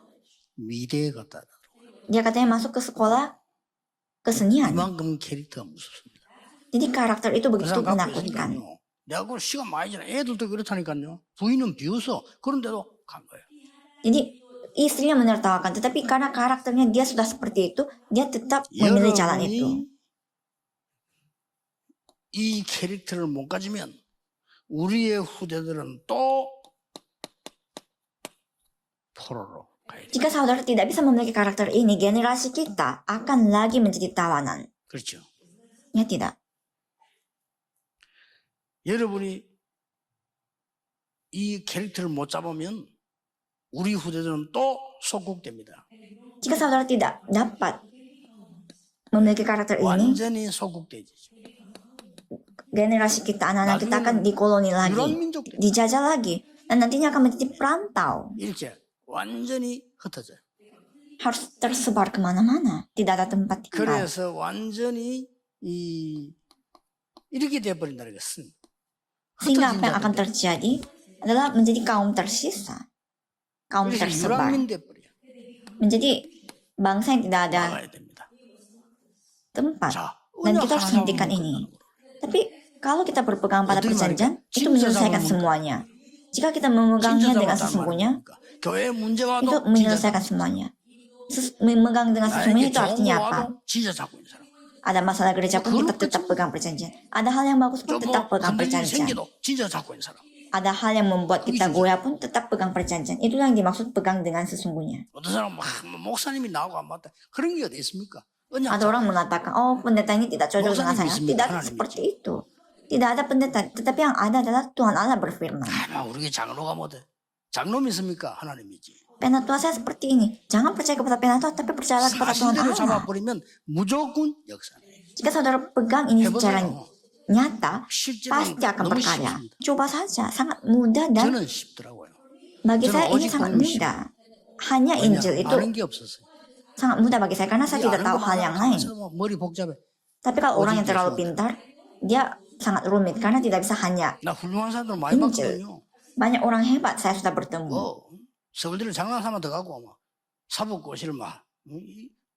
Speaker 1: 미대에 갔다.
Speaker 2: Dia katanya masuk ke sekolah kesenian.
Speaker 1: 이만큼 캐릭터가 무섭습니다.
Speaker 2: Jadi karakter itu
Speaker 1: 그
Speaker 2: begitu
Speaker 1: 사람 갖고
Speaker 2: menakutkan.
Speaker 1: 있으니까요. 내가 그 시간 많이 지나 애들도 그렇다니까요. 부인은 비웃어. 그런데도 간 거예요.
Speaker 2: Jadi istrinya menertawakan, tetapi karena karakternya dia sudah seperti itu, dia tetap memilih jalan itu.
Speaker 1: 여러분이 이 캐릭터를 못 가지면 우리의 후대들은 또 포로로 가야 돼요.
Speaker 2: Jika saudara tidak bisa memiliki karakter ini, generasi kita akan lagi menjadi tawanan.
Speaker 1: 그렇죠.
Speaker 2: Ya tidak.
Speaker 1: 여러분이 이 캐릭터를 못 잡으면 우리 후대들은 또 속국됩니다.
Speaker 2: Jika saudara tidak dapat memiliki karakter ini,
Speaker 1: 완전히 속국되죠.
Speaker 2: generasi kita, anak-anak kita akan dikoloni lagi,
Speaker 1: 유럽민족
Speaker 2: dijajah lagi, dan nantinya akan menjadi perantau.
Speaker 1: 이렇게 완전히 흩어져요.
Speaker 2: Harus tersebar kemana-mana, tidak ada tempat tinggal.
Speaker 1: 그래서 완전히 이렇게 되어버린다는 것은
Speaker 2: Sehingga apa yang akan terjadi adalah menjadi kaum tersisa, kaum
Speaker 1: 그래서
Speaker 2: tersebar,
Speaker 1: 유랑민 돼버려요.
Speaker 2: menjadi bangsa yang tidak ada
Speaker 1: 막아야 됩니다.
Speaker 2: tempat.
Speaker 1: 자,
Speaker 2: Dan
Speaker 1: 언약
Speaker 2: kita harus
Speaker 1: 하나
Speaker 2: hentikan
Speaker 1: 잡으면
Speaker 2: ini.
Speaker 1: 끝나는
Speaker 2: Tapi kalau kita berpegang pada
Speaker 1: Betul,
Speaker 2: perjanjian,
Speaker 1: Marika.
Speaker 2: itu
Speaker 1: Cinta
Speaker 2: menyelesaikan
Speaker 1: sama
Speaker 2: semuanya. Jika kita
Speaker 1: 진짜
Speaker 2: memegangnya dengan
Speaker 1: 잡았단
Speaker 2: sesungguhnya,
Speaker 1: 말입니까? 교회 문제
Speaker 2: itu
Speaker 1: 와도 진짜
Speaker 2: menyelesaikan semuanya. Memegang dengan sesungguhnya
Speaker 1: 나에게
Speaker 2: itu
Speaker 1: 좋은
Speaker 2: artinya
Speaker 1: 거
Speaker 2: apa?
Speaker 1: 와도 진짜 잡고 있는 사람.
Speaker 2: Ada masalah gereja pun kita tetap pegang perjanjian. Ada hal yang bagus pun tetap
Speaker 1: 좀뭐
Speaker 2: pegang
Speaker 1: 흔들림이
Speaker 2: perjanjian.
Speaker 1: 생겨도 진짜 잡고 있는 사람.
Speaker 2: Ada hal yang membuat kita goyah pun tetap pegang perjanjian. Itulah yang dimaksud pegang dengan sesungguhnya.
Speaker 1: 어떤 사람 막 목사님이 나오고 안 맞다. 그런 게 어디 있습니까? 언약
Speaker 2: Ada orang mengatakan, oh pendeta ini tidak cocok dengan saya. Tidak seperti itu. Tidak ada pendeta. Tetapi yang ada adalah Tuhan Allah berfirman.
Speaker 1: 우리 장로가 뭐대? 장로 믿습니까? 하나님이지.
Speaker 2: Penatua saya seperti ini. Jangan percaya kepada penatua, tapi percayalah kepada Tuhan
Speaker 1: 사실대로
Speaker 2: Allah.
Speaker 1: 잡아버리면 무조건 역사네.
Speaker 2: Jika saudara pegang ini secara
Speaker 1: 해보세요.
Speaker 2: nyata,
Speaker 1: 실제로
Speaker 2: pasti akan
Speaker 1: 너무
Speaker 2: berkarya.
Speaker 1: 쉽습니다.
Speaker 2: Coba saja, sangat mudah dan
Speaker 1: 저는 쉽더라고요.
Speaker 2: bagi
Speaker 1: 저는
Speaker 2: saya ini
Speaker 1: 오직
Speaker 2: sangat
Speaker 1: 복음이
Speaker 2: mudah. Hanya Injil itu
Speaker 1: 아는 게 없었어요.
Speaker 2: sangat mudah bagi saya karena saya tidak tahu hal yang lain.
Speaker 1: 머리 복잡해.
Speaker 2: Tapi kalau orang yang terlalu pintar, dia sangat rumit karena tidak bisa hanya.
Speaker 1: 나 훌륭한 사람들 많이
Speaker 2: 인질.
Speaker 1: 봤거든요.
Speaker 2: Banyak orang hebat saya sudah bertemu.
Speaker 1: 서울대를 장난삼아 들어가고 막 사법고시를 막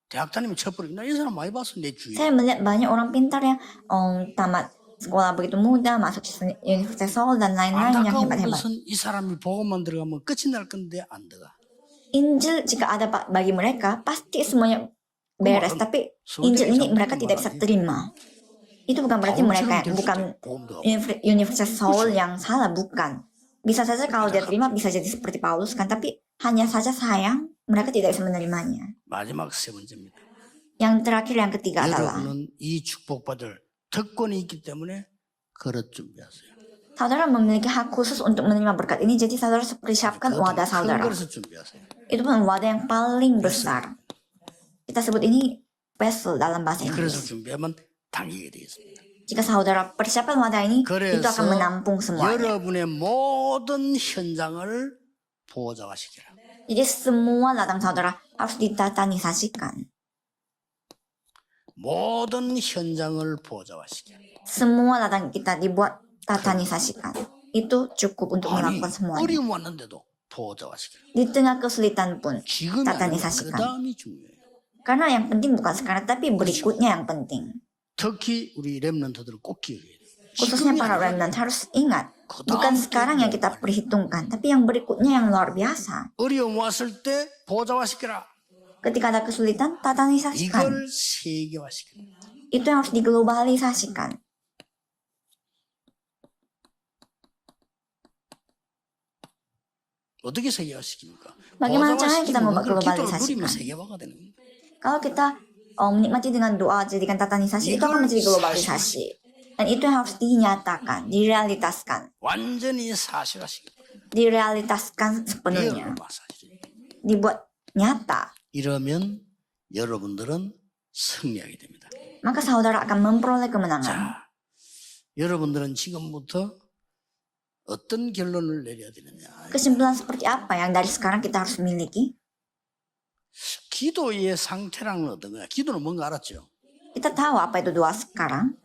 Speaker 1: 대학 다니면 쳐버리고 나 이 사람 많이 봤어 내 주위에.
Speaker 2: Saya melihat banyak orang pintar yang tamat sekolah begitu muda, masuk Universitas Seoul dan lain-lain yang
Speaker 1: 안타까운
Speaker 2: hebat-hebat.
Speaker 1: 것은 이 사람이 복음만 들어가면 끝이 날 건데 안 들어가.
Speaker 2: Injil jika ada bagi mereka pasti semuanya beres, tapi Injil ini mereka tidak bisa terima. Itu bukan berarti mereka bukan Universitas Seoul yang salah, bukan. Bisa saja kalau dia terima bisa jadi seperti Paulus kan, tapi hanya saja sayang mereka tidak bisa menerimanya.
Speaker 1: 마지막 세 번째입니다.
Speaker 2: Yang terakhir yang ketiga adalah
Speaker 1: 여러분은 이 축복받을 특권이 있기 때문에 그릇 준비하세요.
Speaker 2: saudara memiliki hak khusus untuk menerima berkat ini, jadi saudara persiapkan wadah
Speaker 1: 큰
Speaker 2: saudara.
Speaker 1: 그릇을 준비하세요.
Speaker 2: Itu pun wadah yang paling besar. Kita sebut ini vessel dalam bahasa
Speaker 1: 이 그릇을
Speaker 2: Inggris.
Speaker 1: 준비하면 당기게 되겠습니다.
Speaker 2: Jika saudara persiapkan wadah ini, itu
Speaker 1: 그래서
Speaker 2: akan menampung semuanya.
Speaker 1: 여러분의 모든 현장을 보호자화시켜라.
Speaker 2: Jadi semua ladang saudara harus ditatanisasikan.
Speaker 1: 모든 현장을 보호자화시켜라.
Speaker 2: Semua ladang kita dibuat tatanisasikan. Itu cukup untuk
Speaker 1: 아니
Speaker 2: melakukan semuanya.
Speaker 1: 어려움 왔는데도 보호자화시켜라.
Speaker 2: Di tengah kesulitan pun
Speaker 1: 지금이 아니라 그
Speaker 2: tatanisasikan.
Speaker 1: 다음이 중요해요.
Speaker 2: Karena yang penting bukan sekarang, tapi berikutnya yang penting.
Speaker 1: 특히 우리 렘넌트들은 꼭 기억해야 돼요.
Speaker 2: Khususnya
Speaker 1: 지금이
Speaker 2: para
Speaker 1: 아니라
Speaker 2: remnant harus ingat. Bukan sekarang yang kita perhitungkan, tapi yang berikutnya yang luar biasa.
Speaker 1: 어려움 왔을 때 보호자화시켜라.
Speaker 2: Ketika ada kesulitan, tatanisasikan.
Speaker 1: 이걸 세계화시켜라.
Speaker 2: Itu yang harus diglobalisasikan.
Speaker 1: 어떻게 세계화시킵니까?
Speaker 2: Bagaimana caranya kita
Speaker 1: 보호자화시키면
Speaker 2: membuat
Speaker 1: 그걸 기도를
Speaker 2: globalisasikan?
Speaker 1: 누리면 세계화가 되는 겁니다.
Speaker 2: Kalau kita menikmati dengan doa, jadikan tatanisasi, itu akan menjadi globalisasi. Dan itu yang harus dinyatakan, direalitaskan.
Speaker 1: 완전히 사실화시켜라.
Speaker 2: Direalitaskan sepenuhnya. Dibuat nyata.
Speaker 1: 이러면 여러분들은 승리하게 됩니다.
Speaker 2: Maka saudara akan memperoleh kemenangan.
Speaker 1: 자, 여러분들은 지금부터 어떤 결론을 내려야 되느냐?
Speaker 2: Kesimpulan seperti apa yang dari sekarang kita harus miliki?
Speaker 1: 기도의 상태랑은 어떤 거야? 기도는 뭔가 알았죠?
Speaker 2: Kita tahu apa itu doa sekarang.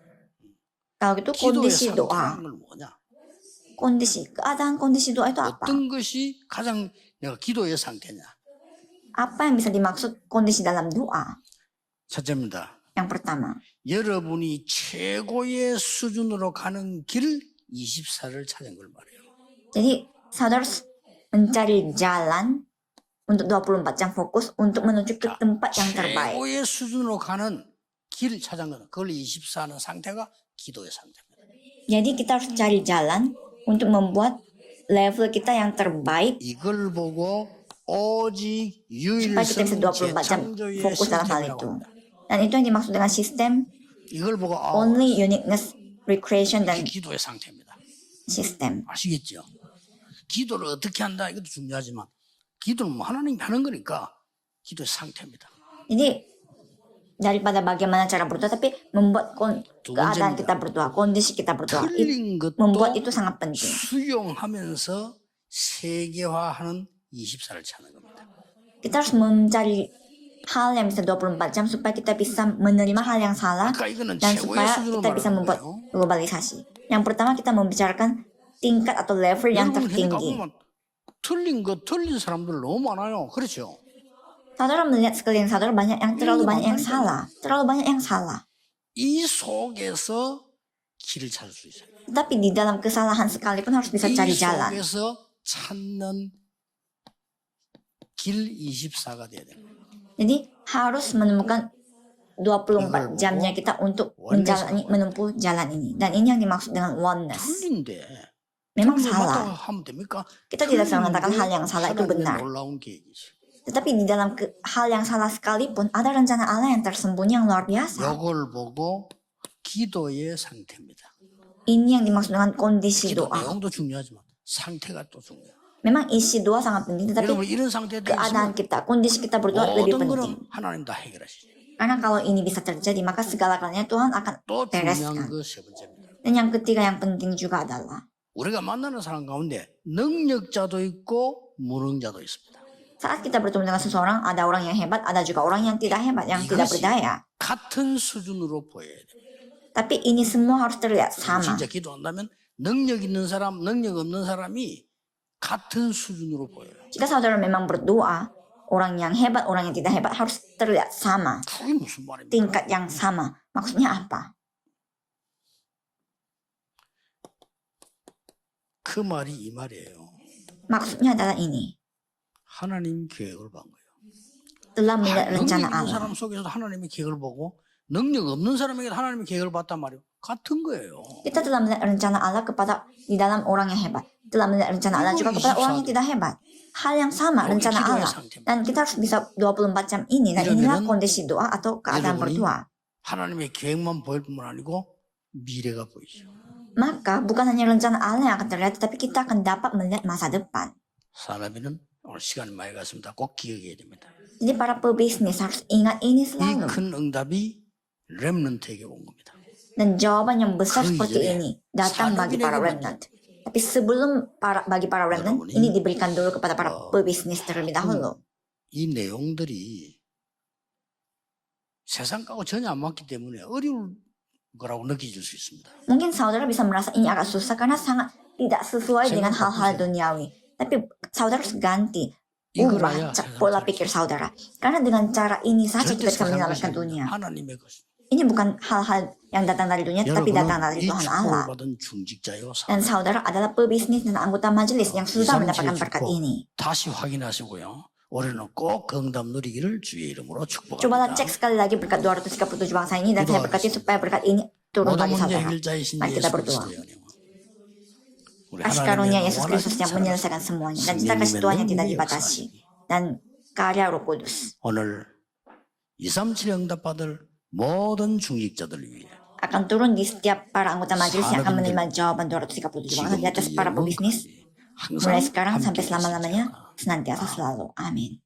Speaker 2: Kalau gitu
Speaker 1: 기도의
Speaker 2: kondisi doa.
Speaker 1: 상태라는 건 뭐냐?
Speaker 2: Keadaan kondisi doa itu apa?
Speaker 1: 어떤 것이 가장 내가 기도의 상태냐?
Speaker 2: Apa yang bisa dimaksud kondisi dalam doa?
Speaker 1: 첫째입니다.
Speaker 2: Yang pertama,
Speaker 1: 여러분이 최고의 수준으로 가는 길 24를 찾은 걸 말해요.
Speaker 2: jadi saudara mencari jalan untuk 24 jam fokus untuk menuju ke tempat yang terbaik.
Speaker 1: 최고의 수준으로 가는 길 찾은 거는 그걸 24는 상태가 기도의 상태입니다.
Speaker 2: Jadi kita harus cari jalan untuk membuat level kita yang terbaik
Speaker 1: 이걸 보고 오직
Speaker 2: supaya kita bisa
Speaker 1: 유일성
Speaker 2: 24 jam
Speaker 1: 재창조의
Speaker 2: fokus dalam hal
Speaker 1: 시스템이라고
Speaker 2: itu.
Speaker 1: 합니다.
Speaker 2: Dan itu yang dimaksud dengan sistem
Speaker 1: 이걸 보고
Speaker 2: only uniqueness, recreation, dan
Speaker 1: 이게 기도의 상태입니다.
Speaker 2: sistem.
Speaker 1: 아시겠죠? 기도를 어떻게 한다 이것도 중요하지만 기도는 뭐 하나님이 하는 거니까 기도의 상태입니다.
Speaker 2: Jadi daripada bagaimana cara berdoa, tapi membuat keadaan kita berdoa, kondisi kita berdoa,
Speaker 1: 틀린
Speaker 2: membuat
Speaker 1: 것도
Speaker 2: itu sangat penting.
Speaker 1: 수용하면서 세계화하는 24를 찾는 겁니다.
Speaker 2: Kita harus mencari hal yang bisa 24 jam supaya kita bisa menerima hal yang salah
Speaker 1: 아까 이거는
Speaker 2: dan
Speaker 1: 최고의
Speaker 2: supaya
Speaker 1: 수준으로
Speaker 2: kita bisa
Speaker 1: 말하는
Speaker 2: membuat
Speaker 1: 거예요.
Speaker 2: globalisasi. Yang pertama kita membicarakan tingkat atau level yang
Speaker 1: 여러분 그러니까
Speaker 2: tertinggi.
Speaker 1: 보면 틀린 사람들 너무 많아요. 그렇죠?
Speaker 2: Saudara melihat sekeliling saudara terlalu banyak yang salah, terlalu banyak yang salah.
Speaker 1: 이 속에서 길을 찾을 수 있어요.
Speaker 2: Tapi di dalam kesalahan sekalipun harus bisa
Speaker 1: 이
Speaker 2: cari jalan.
Speaker 1: 속에서 찾는 길 24가 돼야 돼요.
Speaker 2: Jadi harus menemukan 24 jamnya kita untuk menempuh jalan ini. Dan ini yang dimaksud dengan oneness.
Speaker 1: 틀린데
Speaker 2: Memang
Speaker 1: 틀린 거
Speaker 2: salah.
Speaker 1: 맞다고 하면 됩니까?
Speaker 2: Kita tidak bisa mengatakan hal yang salah itu
Speaker 1: 하나님의
Speaker 2: benar.
Speaker 1: 놀라운 계획이죠.
Speaker 2: Tetapi di dalam hal yang salah sekalipun ada rencana Allah yang tersembunyi yang luar biasa.
Speaker 1: 이걸 보고 기도의 상태입니다.
Speaker 2: Ini yang dimaksud dengan kondisi
Speaker 1: 기도
Speaker 2: doa.
Speaker 1: 내용도 중요하지만 상태가 또 중요해요.
Speaker 2: Memang isi doa sangat penting,
Speaker 1: 여러분
Speaker 2: tetapi
Speaker 1: 이런 상태에
Speaker 2: keadaan
Speaker 1: 대해서
Speaker 2: kita, kondisi kita berdoa lebih
Speaker 1: 모든
Speaker 2: penting.
Speaker 1: 거는 하나님 다 해결하시죠.
Speaker 2: Karena kalau ini bisa terjadi, maka segala-galanya Tuhan akan
Speaker 1: 또 중요한
Speaker 2: bereskan.
Speaker 1: 거 세 번째입니다.
Speaker 2: Dan yang ketiga yang penting juga adalah
Speaker 1: 우리가 만나는 사람 가운데 능력자도 있고 무능자도 있습니다.
Speaker 2: saat kita bertemu dengan seseorang, ada orang yang hebat, ada juga orang yang tidak hebat, yang tidak
Speaker 1: 이것이
Speaker 2: berdaya.
Speaker 1: 같은 수준으로 보여야 돼요.
Speaker 2: Tapi ini semua harus terlihat sama.
Speaker 1: 진짜 기도한다면 능력 있는 사람, 능력 없는 사람이 같은 수준으로 보여요.
Speaker 2: Jika saudara memang berdoa, orang yang hebat, orang yang tidak hebat harus terlihat sama.
Speaker 1: 그게 무슨 말입니까?
Speaker 2: Tingkat yang sama. Maksudnya apa?
Speaker 1: 그 말이 이 말이에요.
Speaker 2: Maksudnya adalah ini.
Speaker 1: 하나님 계획을 본 거예요.
Speaker 2: Telah melihat
Speaker 1: 능력
Speaker 2: rencana
Speaker 1: 있는
Speaker 2: Allah.
Speaker 1: 사람 속에서도 하나님의 계획을 보고 능력 없는 사람에게도 하나님의 계획을 봤단 말이에요. 같은 거예요.
Speaker 2: Kita telah melihat rencana Allah kepada di dalam orang yang hebat. Telah melihat rencana Allah juga kepada orang yang tidak hebat. Hal yang sama rencana Allah. Dan kita harus bisa 24 jam ini. Dan inilah kondisi doa atau keadaan berdoa.
Speaker 1: 하나님의 계획만 보일 뿐만 아니고 미래가 보이죠.
Speaker 2: Maka bukan hanya rencana Allah yang akan terlihat, tetapi kita akan dapat melihat masa depan.
Speaker 1: 사람이는 오늘 시간이 많이 갔습니다. 꼭 기억해야 됩니다.
Speaker 2: Jadi para pebisnis harus ingat ini
Speaker 1: 이
Speaker 2: selalu.
Speaker 1: 큰 응답이 렘넌트에게 온 겁니다.
Speaker 2: Dan jawaban yang besar
Speaker 1: 그
Speaker 2: seperti
Speaker 1: 이전에
Speaker 2: ini datang bagi para remnant. Tapi sebelum bagi para remnant, ini diberikan dulu kepada para pebisnis terlebih dahulu.
Speaker 1: 이 내용들이 세상하고 전혀 안 맞기 때문에 어려울 거라고 느껴질 수 있습니다.
Speaker 2: Mungkin saudara bisa merasa ini agak susah karena sangat tidak sesuai dengan hal-hal duniawi. Tapi saudara harus ganti, ubah pola pikir saudara. Karena dengan cara ini saja kita bisa menyelamatkan dunia.
Speaker 1: 하나님의 것.
Speaker 2: Ini bukan hal-hal yang datang dari dunia, tapi datang dari
Speaker 1: 이
Speaker 2: Tuhan
Speaker 1: 축복을
Speaker 2: Allah.
Speaker 1: 받은 중직자요.
Speaker 2: Dan saudara adalah pebisnis dan anggota majelis yang sudah mendapatkan berkat ini.
Speaker 1: 다시 확인하시고요. 올해는 꼭 응답 누리기를 주의 이름으로
Speaker 2: Cobalah
Speaker 1: 축복합니다.
Speaker 2: cek sekali lagi berkat 237 bangsa ini dan saya berkati supaya berkat ini turun
Speaker 1: 모든
Speaker 2: bagi
Speaker 1: 문제
Speaker 2: saudara.
Speaker 1: 해결자이신
Speaker 2: Mari kita
Speaker 1: 예수
Speaker 2: berdoa.
Speaker 1: 그리스도의 은혜와 우리
Speaker 2: Kasih karunia
Speaker 1: 하나님의
Speaker 2: Yesus
Speaker 1: 영원하신
Speaker 2: Kristus yang
Speaker 1: 사랑,
Speaker 2: menyelesaikan semuanya dan cita kasih Tuhan yang tidak dibatasi dan karya Roh Kudus
Speaker 1: 오늘 237 응답 받을 모든 중직자들을 위해
Speaker 2: akan turun di setiap para anggota majelis yang akan menerima jawaban 237 bangsa di atas para pebisnis mulai sekarang sampai selama-lamanya senantiasa selalu. Amin.